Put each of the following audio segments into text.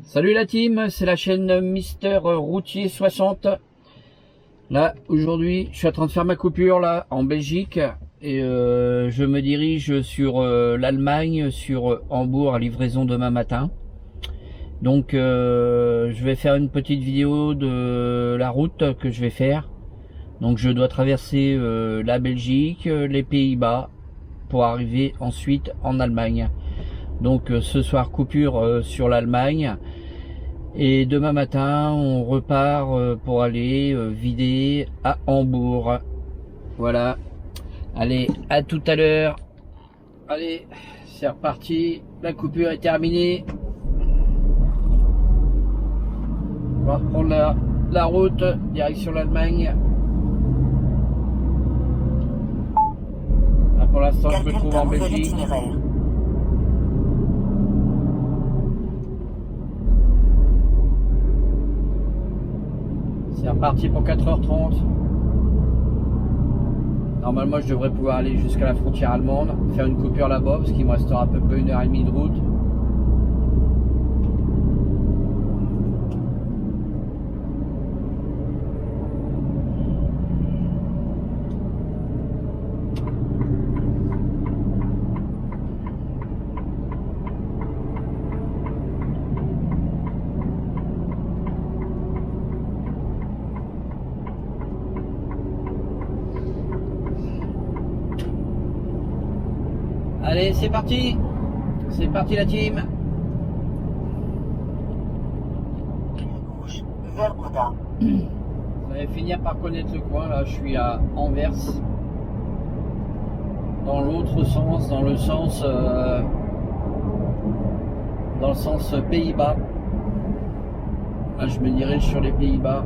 Salut la team, c'est la chaîne Mister Routier 60. Là, aujourd'hui, je suis en train de faire ma coupure là en Belgique et je me dirige sur l'Allemagne, sur Hambourg à livraison demain matin. Donc, je vais faire une petite vidéo de la route que je vais faire. Donc, je dois traverser la Belgique, les Pays-Bas pour arriver ensuite en Allemagne. Donc, ce soir, coupure sur l'Allemagne. Et demain matin, on repart pour aller vider à Hambourg. Voilà. Allez, à tout à l'heure. Allez, c'est reparti. La coupure est terminée. On va reprendre la route, direction l'Allemagne. Là, pour l'instant, je me trouve en Belgique. C'est reparti pour 4h30. Normalement, je devrais pouvoir aller jusqu'à la frontière allemande, faire une coupure là-bas, parce qu'il me restera à peu près 1h30 de route. Allez, c'est parti la team. Vous allez finir par connaître le coin, là je suis à Anvers. Dans l'autre sens, dans le sens Pays-Bas. Là je me dirige sur les Pays-Bas.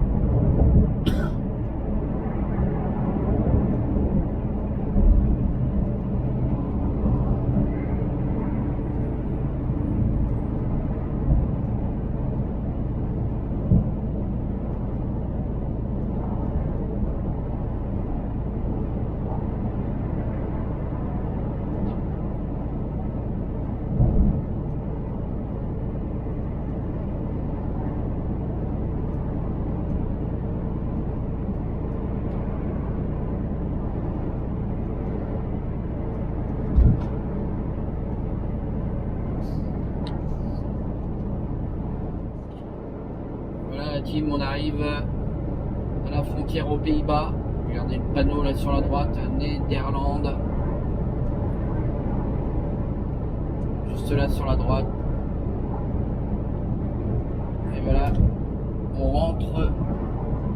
Team, on arrive à la frontière aux Pays-Bas. Regardez le panneau là sur la droite, Néderlande. Juste là sur la droite. Et voilà, on rentre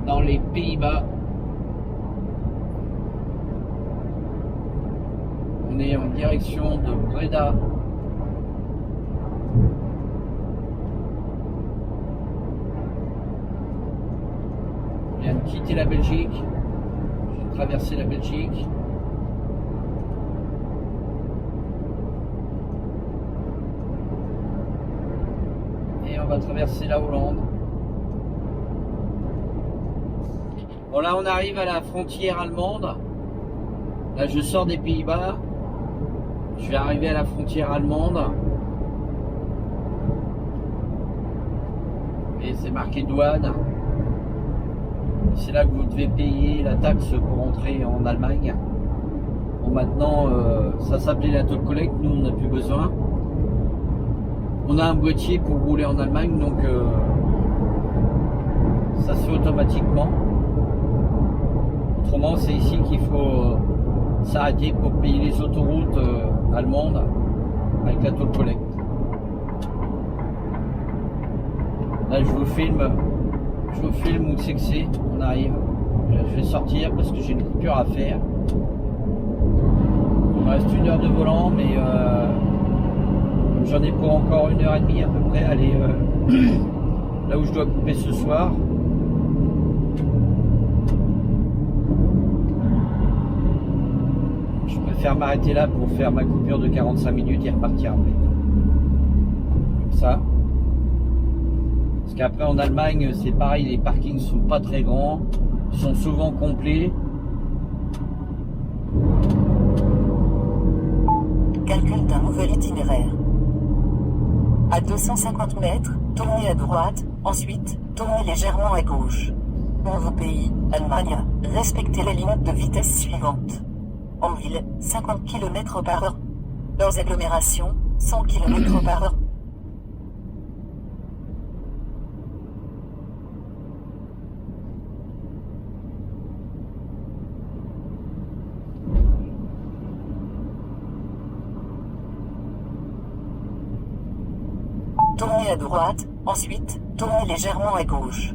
dans les Pays-Bas. On est en direction de Breda. On vient de quitter la Belgique. J'ai traversé la Belgique. Et on va traverser la Hollande. Bon, là on arrive à la frontière allemande. Là je sors des Pays-Bas. Je vais arriver à la frontière allemande. Et c'est marqué douane. C'est là que vous devez payer la taxe pour entrer en Allemagne. Bon, maintenant, ça s'appelait la toll collect, nous on n'a plus besoin. On a un boîtier pour rouler en Allemagne, donc ça se fait automatiquement. Autrement, c'est ici qu'il faut s'arrêter pour payer les autoroutes allemandes avec la toll collect. Là, je vous filme où c'est que c'est. On arrive. Je vais sortir parce que j'ai une coupure à faire. Il me reste 1 heure de volant, mais j'en ai pour encore 1h30 à peu près. Aller là où je dois couper ce soir. Je préfère m'arrêter là pour faire ma coupure de 45 minutes et repartir après. Comme ça. Parce qu'après en Allemagne c'est pareil, les parkings sont pas très grands, sont souvent complets. Calcul d'un nouvel itinéraire. À 250 mètres, tournez à droite, ensuite, tournez légèrement à gauche. Nouveau pays, Allemagne, respectez la limite de vitesse suivante. En ville, 50 km/h. Dans agglomération, 100 km/h. Tournez à droite, ensuite, tournez légèrement à gauche.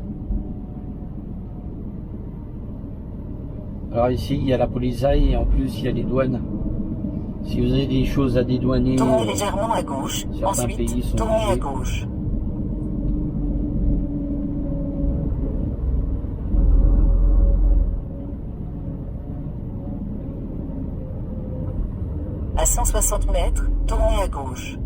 Alors ici, il y a la police et en plus, il y a les douanes. Si vous avez des choses à dédouaner, tournez légèrement à gauche, certains ensuite, pays sont tournez à obligés. gauche. À 160 mètres, tournez à gauche.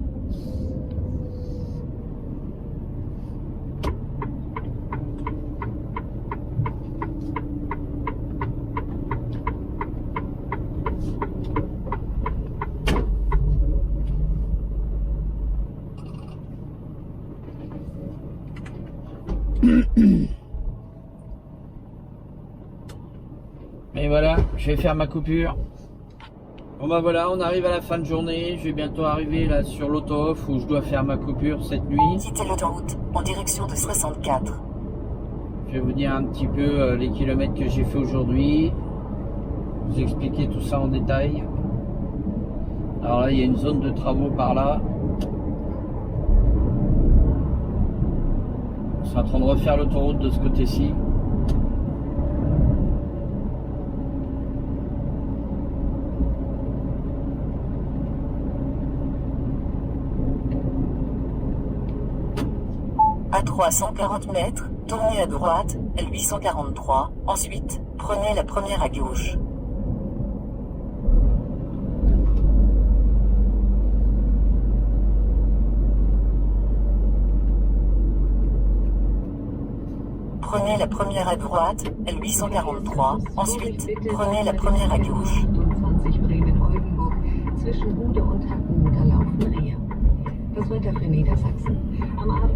Et voilà, je vais faire ma coupure. Bon bah voilà, on arrive à la fin de journée. Je vais bientôt arriver là sur l'autoroute où je dois faire ma coupure cette nuit. Quittez l'autoroute, en direction de 64. Je vais vous dire un petit peu les kilomètres que j'ai fait aujourd'hui. Vous expliquer tout ça en détail. Alors là, il y a une zone de travaux par là. On est en train de refaire l'autoroute de ce côté-ci. À 340 mètres, tournez à droite, L843, ensuite, prenez la première à gauche. Prenez la première à droite, L843, ensuite, prenez la première à gauche. 28 Bremen-Oldenburg, zwischen Bude und Hacken, da laufen Rehe. Das Wetter für Niedersachsen. Am Abend.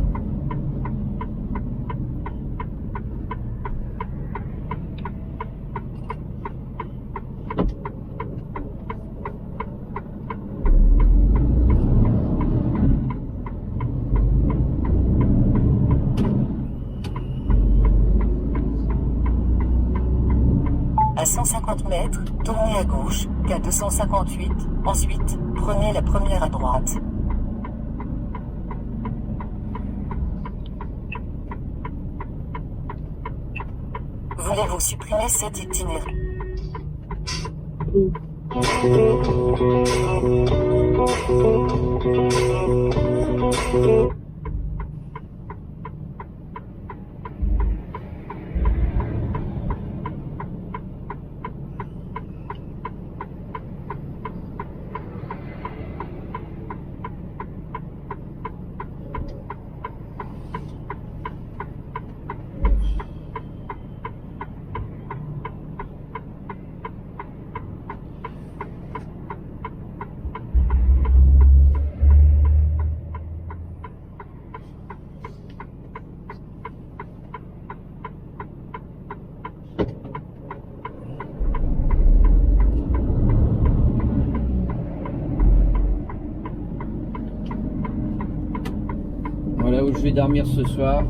À 150 mètres, tournez à gauche, K258, ensuite, prenez la première à droite. Voulez-vous supprimer cet itinéraire? Voilà où je vais dormir ce soir.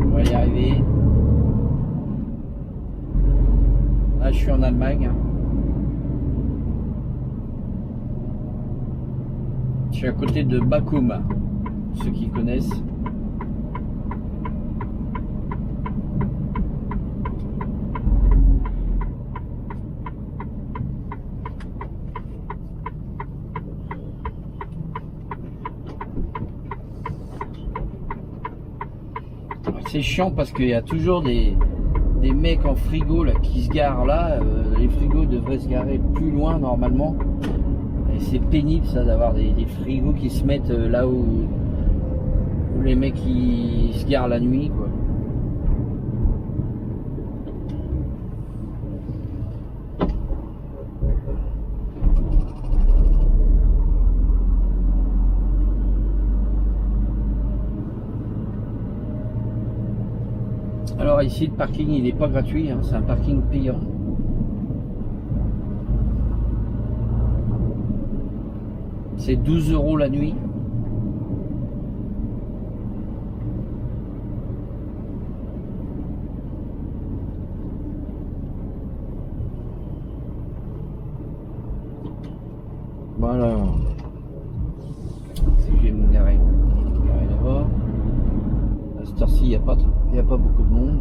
On va y arriver. Là, je suis en Allemagne. Je suis à côté de Bakum, ceux qui connaissent. C'est chiant parce qu'il y a toujours des mecs en frigo là qui se garent là. Les frigos devraient se garer plus loin normalement. Et c'est pénible ça d'avoir des frigos qui se mettent là où les mecs qui se garent la nuit quoi. Alors ici, le parking, il n'est pas gratuit, hein, c'est un parking payant. C'est 12 € la nuit. Voilà. C'est que je vais me garer là-bas. À cette heure-ci, il n'y a pas beaucoup de monde.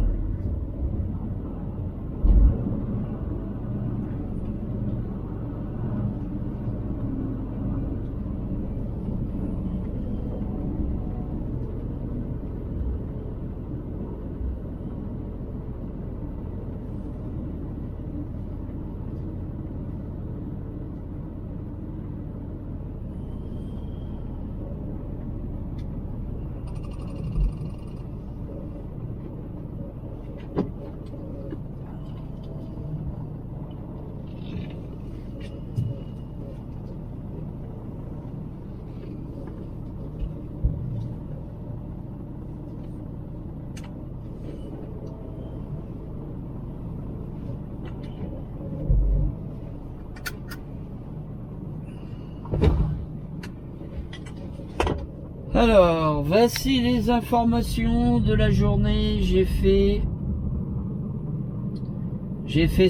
Alors, voici les informations de la journée. J'ai fait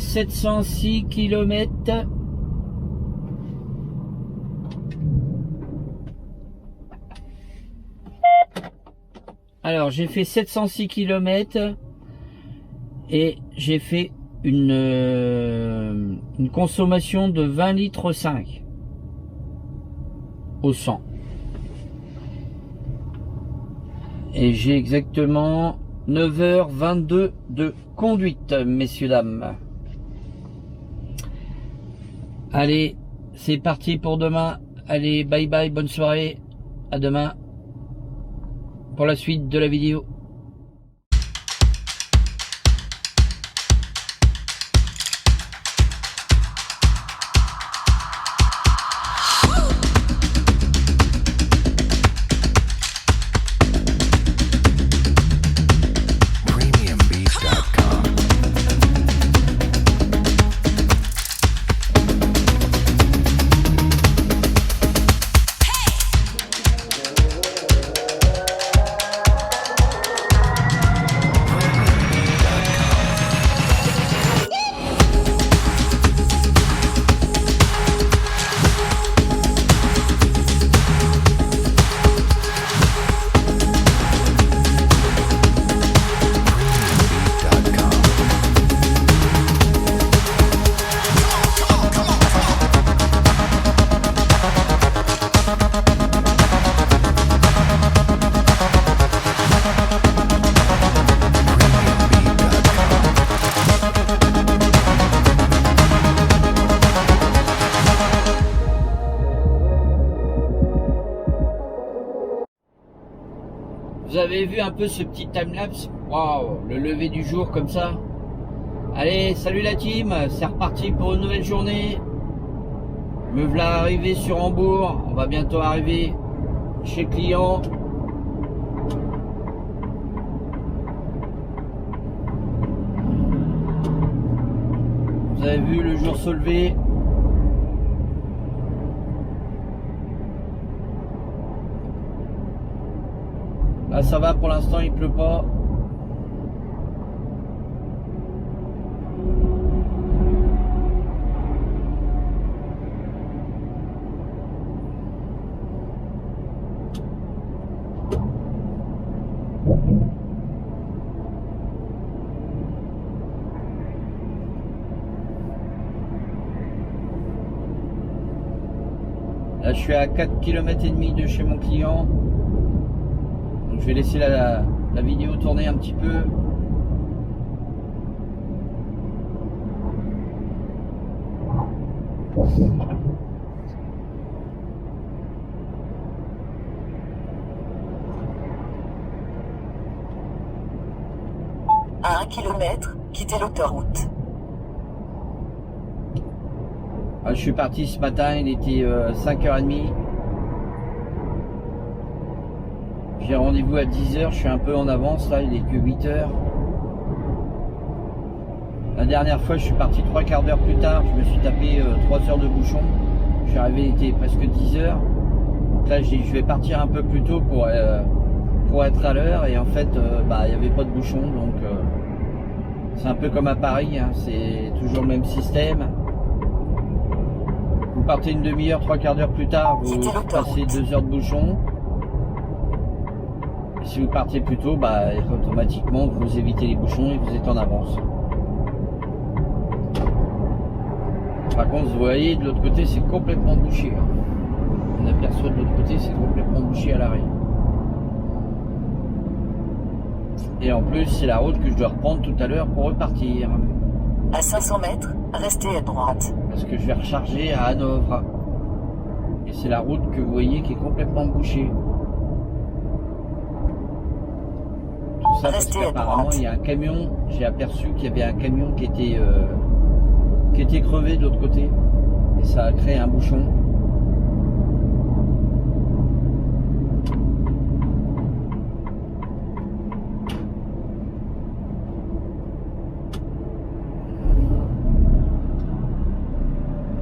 706 km. Alors, j'ai fait 706 km et j'ai fait une consommation de 20 litres 5 au 100. Et j'ai exactement 9h22 de conduite, messieurs, dames. Allez, c'est parti pour demain. Allez, bye bye, bonne soirée. À demain pour la suite de la vidéo. Vous avez vu un peu ce petit timelapse? Waouh, le lever du jour comme ça. Allez, salut la team, c'est reparti pour une nouvelle journée. Me voilà arrivé sur Hambourg. On va bientôt arriver chez le client. Vous avez vu le jour se lever. Là ça va, pour l'instant il pleut pas. Là je suis à 4 km et demi de chez mon client. Donc je vais laisser la vidéo tourner un petit peu. À 1 km, quittez l'autoroute. Je suis parti ce matin, il était 5h30. J'ai rendez-vous à 10h, je suis un peu en avance là, il est que 8h. La dernière fois, je suis parti 3/4 d'heure plus tard. Je me suis tapé 3 heures de bouchon. Je suis arrivé, il était presque 10 heures. Donc là, je dis, je vais partir un peu plus tôt pour être à l'heure. Et en fait, il n'y avait pas de bouchon. Donc, c'est un peu comme à Paris. Hein, c'est toujours le même système. Vous partez une demi-heure, 3/4 d'heure plus tard. Vous passez 2 heures de bouchon. Et si vous partez plus tôt, automatiquement, vous évitez les bouchons et vous êtes en avance. Par contre, vous voyez, de l'autre côté, c'est complètement bouché. On aperçoit de l'autre côté, c'est complètement bouché à l'arrêt. Et en plus, c'est la route que je dois reprendre tout à l'heure pour repartir. À 500 mètres, restez à droite. Parce que je vais recharger à Hanovre. Et c'est la route que vous voyez qui est complètement bouchée. Tout ça parce qu'apparemment, il y a un camion. J'ai aperçu qu'il y avait un camion qui était crevé de l'autre côté et ça a créé un bouchon.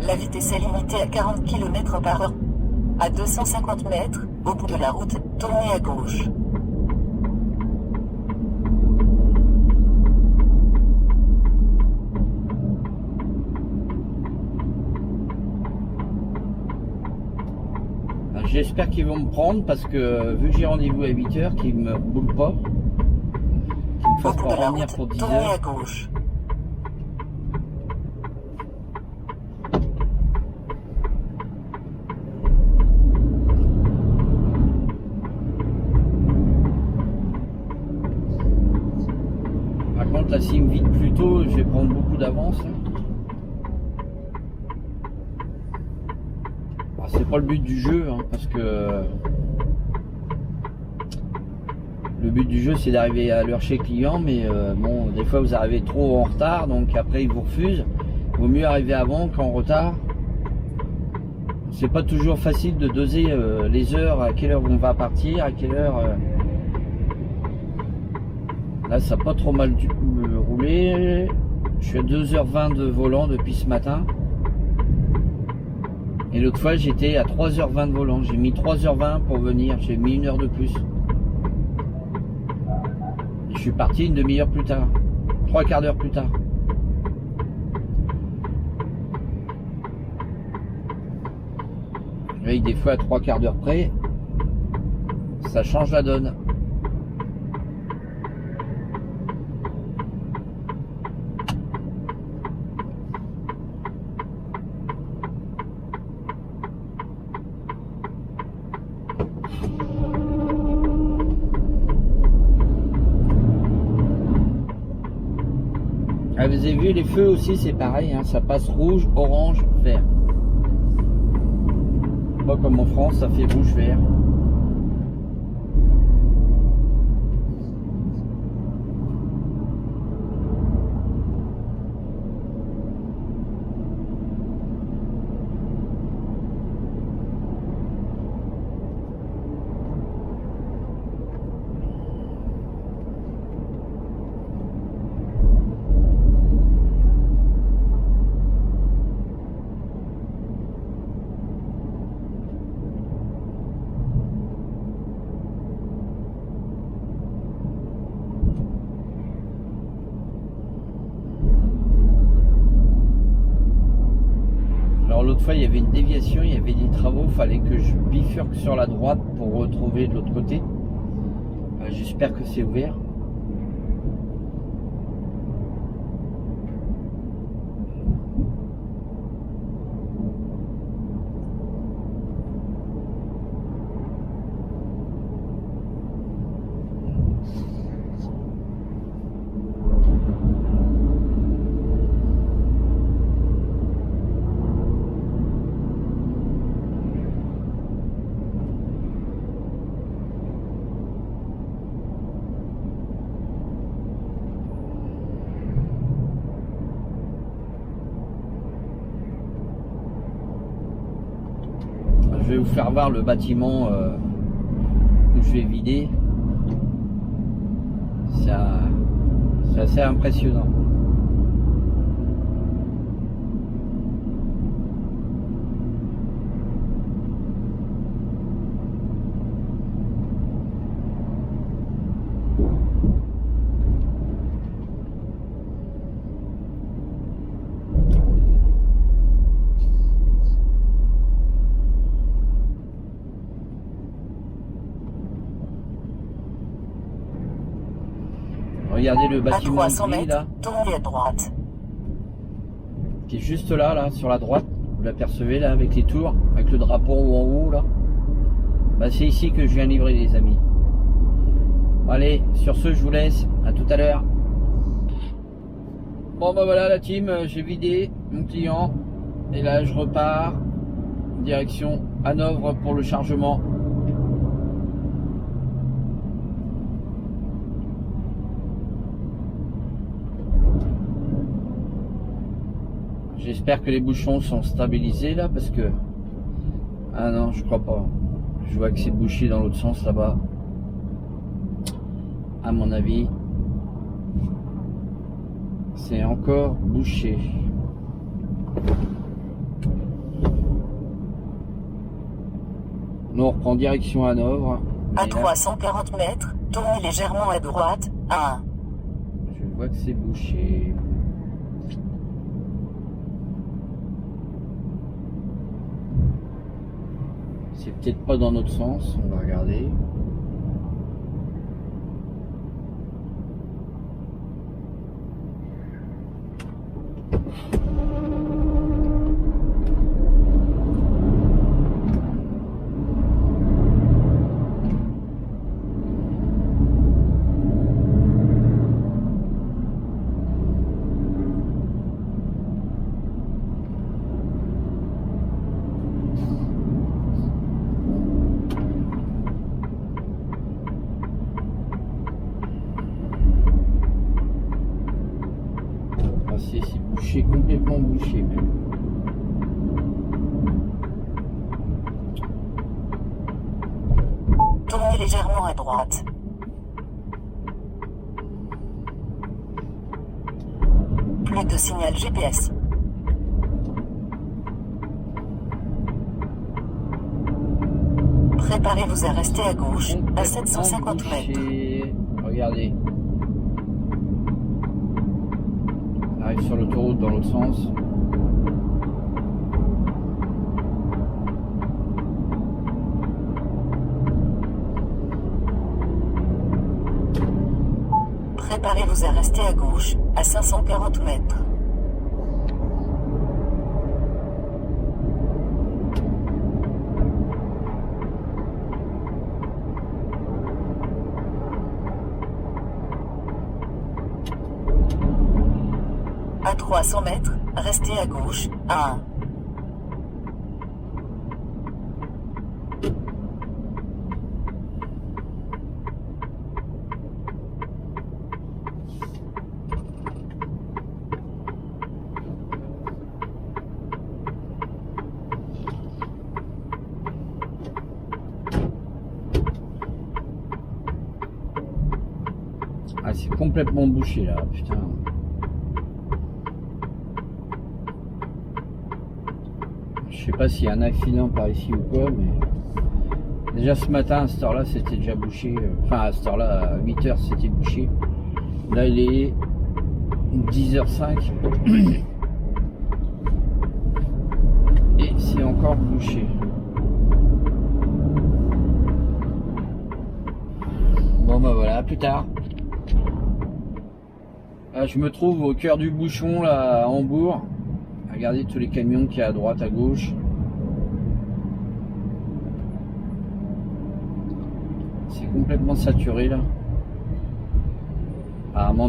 La vitesse est limitée à 40 km/h. À 250 mètres, au bout de la route, tournez à gauche. J'espère qu'ils vont me prendre parce que vu que j'ai rendez-vous à 8 heures, qu'ils me boulent pas, qu'ils me fassent pas revenir pour 10 tournez heures. à gauche. Par contre là, s'ils me vident plus tôt, je vais prendre beaucoup d'avance. C'est pas le but du jeu, hein, parce que le but du jeu c'est d'arriver à l'heure chez le client, mais bon, des fois vous arrivez trop en retard, donc après ils vous refusent. Il vaut mieux arriver avant qu'en retard. C'est pas toujours facile de doser les heures, à quelle heure on va partir, à quelle heure. Là ça n'a pas trop mal roulé. Je suis à 2h20 de volant depuis ce matin. Et l'autre fois, j'étais à 3h20 de volant. J'ai mis 3h20 pour venir. J'ai mis 1 heure de plus. Et je suis parti une demi-heure plus tard. 3/4 d'heure plus tard. Vous voyez, des fois, à 3/4 d'heure près, ça change la donne. Ah, vous avez vu les feux aussi, c'est pareil, hein, ça passe rouge, orange, vert. Pas comme en France, ça fait rouge, vert. L'autre fois il y avait une déviation, il y avait des travaux, il fallait que je bifurque sur la droite pour retrouver de l'autre côté. J'espère que c'est ouvert. Je vais vous faire voir le bâtiment où je vais vider. C'est assez impressionnant. Regardez le À bâtiment 300 gris mètres, là, tournez à droite. qui est juste là, sur la droite. Vous l'apercevez là avec les tours, avec le drapeau en haut là. Bah, c'est ici que je viens livrer les amis. Bon, allez, sur ce je vous laisse, à tout à l'heure. Bon bah voilà la team, j'ai vidé mon client et là je repars direction Hanovre pour le chargement. J'espère que les bouchons sont stabilisés là parce que... Ah non, je crois pas. Je vois que c'est bouché dans l'autre sens là-bas. À mon avis, c'est encore bouché. Nous on reprend direction Hanovre. À Et là, 340 mètres, tournez légèrement à droite. 1. je vois que c'est bouché. C'est peut-être pas dans notre sens, on va regarder. Ah, c'est bouché, complètement bouché même. Tournez légèrement à droite. Plus de signal GPS. Préparez-vous à rester à gauche à 750 mètres. Bouché. Regardez. On arrive sur l'autoroute dans l'autre sens. Préparez-vous à rester à gauche à 540 mètres. À 300 mètres, restez à gauche. 1. Ah, c'est complètement bouché là, putain. Je sais pas s'il y a un accident par ici ou quoi, mais déjà ce matin à cette heure là c'était déjà bouché. Enfin à cette heure là à 8h c'était bouché. Là il est 10h05 et c'est encore bouché. Bon bah voilà, à plus tard. Là, je me trouve au cœur du bouchon là à Hambourg. Regardez tous les camions qu'il y a à droite, à gauche. C'est complètement saturé là. Apparemment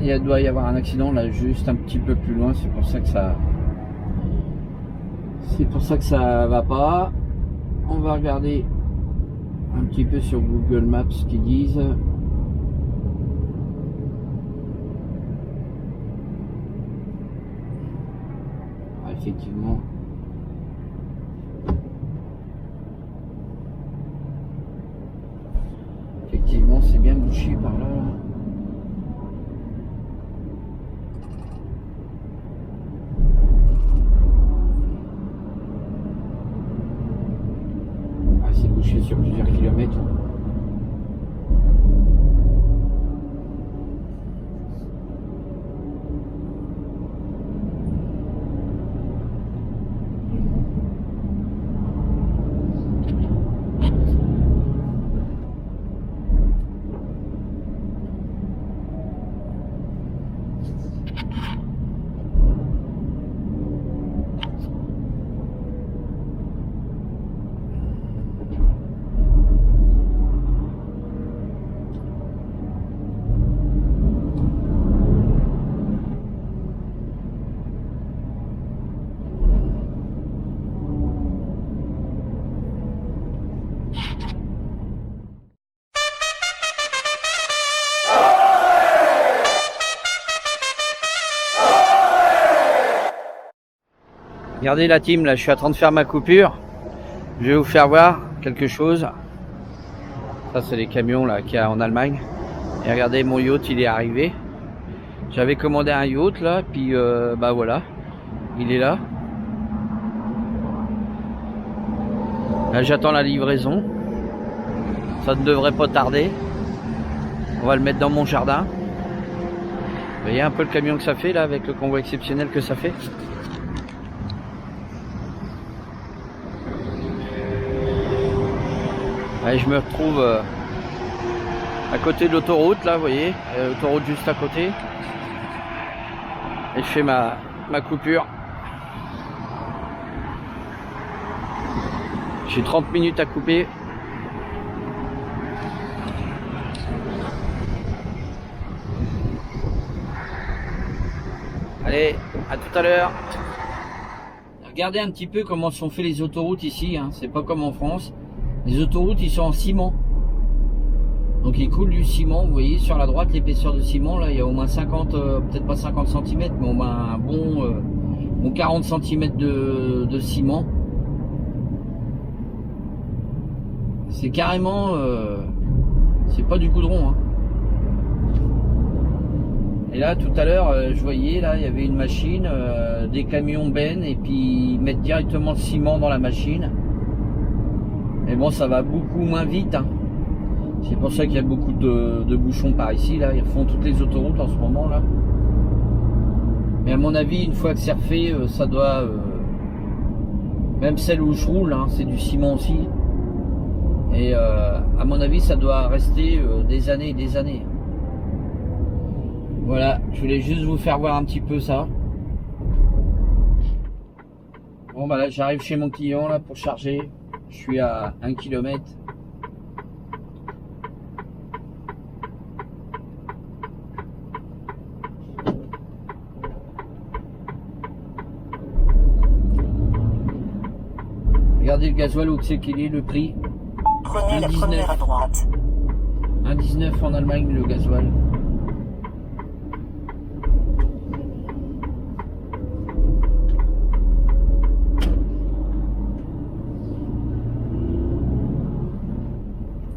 il doit y avoir un accident là juste un petit peu plus loin. C'est pour ça que ça va pas. On va regarder un petit peu sur Google Maps ce qu'ils disent. Effectivement. Effectivement, c'est bien bouché par là. Ah, c'est bouché sur plusieurs kilomètres. Regardez la team, là je suis en train de faire ma coupure. Je vais vous faire voir quelque chose. Ça c'est les camions là qu'il y a en Allemagne. Et regardez, mon yacht il est arrivé. J'avais commandé un yacht là, puis bah voilà, il est là. Là j'attends la livraison. Ça ne devrait pas tarder. On va le mettre dans mon jardin. Vous voyez un peu le camion que ça fait là, avec le convoi exceptionnel que ça fait. Ouais, je me retrouve à côté de l'autoroute là, vous voyez, l'autoroute juste à côté. Et je fais ma coupure. J'ai 30 minutes à couper. Allez, à tout à l'heure. Regardez un petit peu comment sont faites les autoroutes ici, hein. C'est pas comme en France. Les autoroutes ils sont en ciment. Donc ils coulent du ciment, vous voyez sur la droite l'épaisseur de ciment, là il y a au moins 50, peut-être pas 50 cm, mais au moins un bon 40 cm de ciment. C'est carrément, c'est pas du goudron, hein. Et là tout à l'heure je voyais là il y avait une machine, des camions benne et puis ils mettent directement le ciment dans la machine. Mais bon ça va beaucoup moins vite, hein. C'est pour ça qu'il y a beaucoup de bouchons par ici là, ils refont toutes les autoroutes en ce moment là. Mais à mon avis une fois que c'est refait ça doit, même celle où je roule hein, c'est du ciment aussi. Et à mon avis ça doit rester des années et des années. Voilà, je voulais juste vous faire voir un petit peu ça. Bon bah là j'arrive chez mon client là pour charger. Je suis à 1 km. Regardez le gasoil où c'est qu'il est, le prix. Prenez la première à droite. 1,19 en Allemagne le gasoil.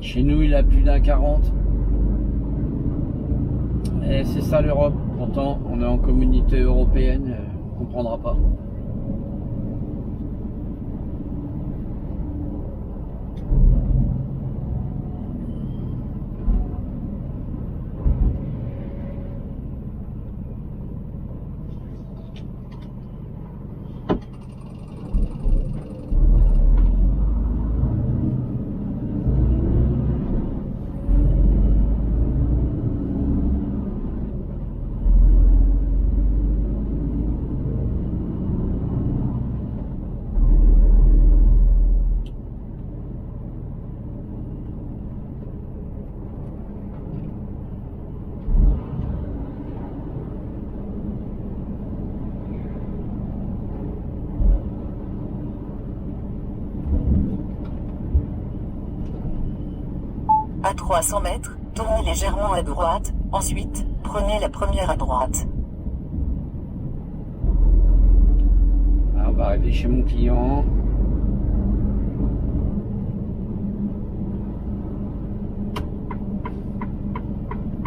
Chez nous, il a plus d'1,40. Et c'est ça l'Europe. Pourtant, on est en communauté européenne, on ne comprendra pas. À 300 mètres, tournez légèrement à droite, ensuite, prenez la première à droite. Alors, on va arriver chez mon client.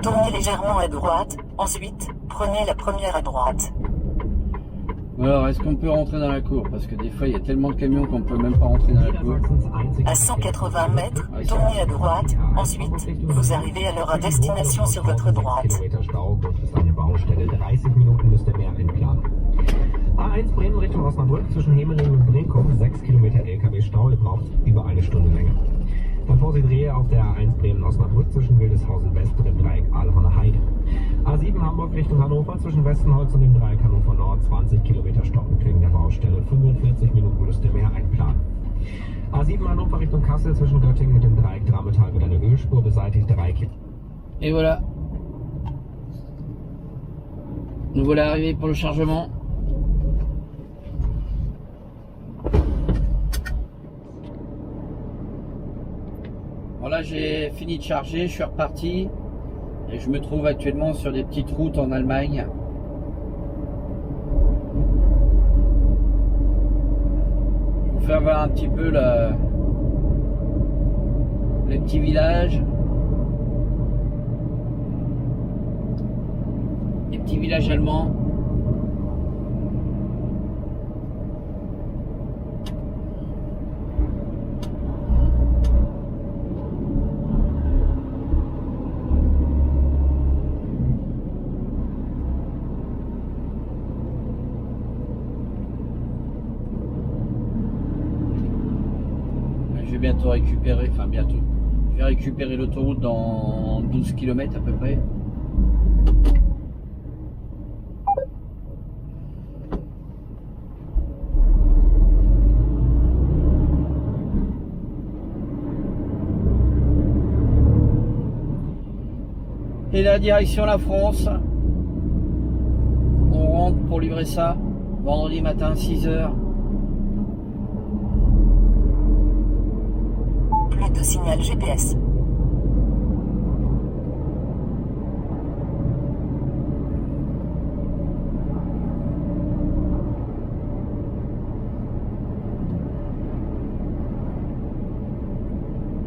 Tournez légèrement à droite, ensuite, prenez la première à droite. Alors, est-ce qu'on peut rentrer dans la cour? Parce que des fois, il y a tellement de camions qu'on peut même pas rentrer dans la cour. À 180 mètres, tournez à droite, ensuite, vous arrivez à leur destination sur votre droite. A1 Bremen Richtung Osnabrück, zwischen Hemering und Brinkum, 6 Kilometer LKW-Stau, ihr braucht über eine Stunde länger. Dann Vorsicht auf der A1 Bremen-Osnabrück zwischen Wildeshausen West und dem Dreieck Aalhorner Heide. A7 Hamburg Richtung Hannover zwischen Westenholz und dem Dreieck Hannover Nord, 20 Kilometer Stocken wegen der Baustelle, 45 Minuten müsste mehr einplanen. A7 Hannover Richtung Kassel zwischen Göttingen und dem Dreieck Drammetal wird eine Ölspur beseitigt, 3 Kilometer. Et voilà. Nous voilà arrivés pour le chargement. Voilà, j'ai fini de charger, je suis reparti et je me trouve actuellement sur des petites routes en Allemagne. faire voir un petit peu les petits villages. Les petits villages allemands. Je vais bientôt récupérer, enfin bientôt. Je vais récupérer l'autoroute dans 12 km à peu près. Et la direction la France. On rentre pour livrer ça vendredi matin 6h. Plus de signal GPS.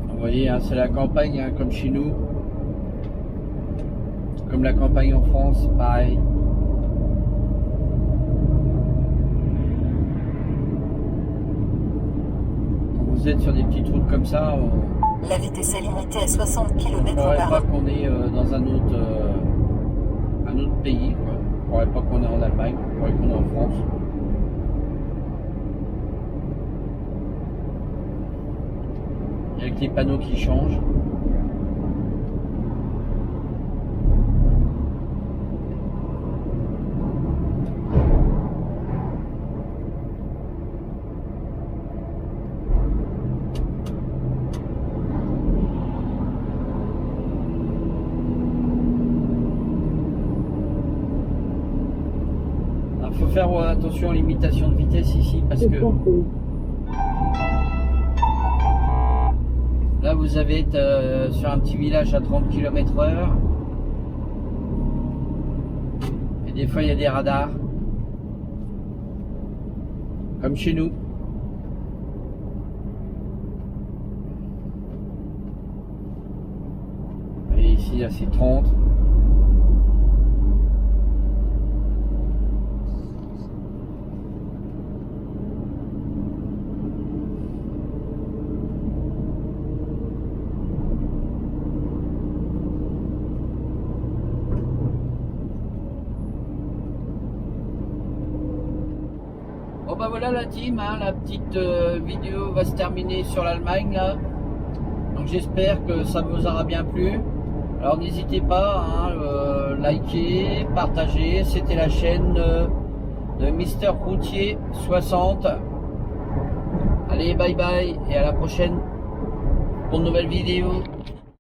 Vous voyez, hein, c'est la campagne, hein, comme chez nous. Comme la campagne en France, pareil. Quand vous êtes sur des petites routes comme ça, La vitesse est limitée à 60 on ne km croirait par pas heure. qu'on est dans un autre pays. Quoi. On ne croirait pas qu'on est en Allemagne, on croirait qu'on est en France. Avec les panneaux qui changent. Il faut faire attention aux limitations de vitesse ici parce que là vous avez été sur un petit village à 30 km/h et des fois il y a des radars comme chez nous. Et ici là c'est 30. Bon bah voilà la team, hein, la petite vidéo va se terminer sur l'Allemagne là. Donc j'espère que ça vous aura bien plu. Alors n'hésitez pas, hein, liker, partager. C'était la chaîne de Mister Routier 60. Allez bye bye et à la prochaine pour une nouvelle vidéo.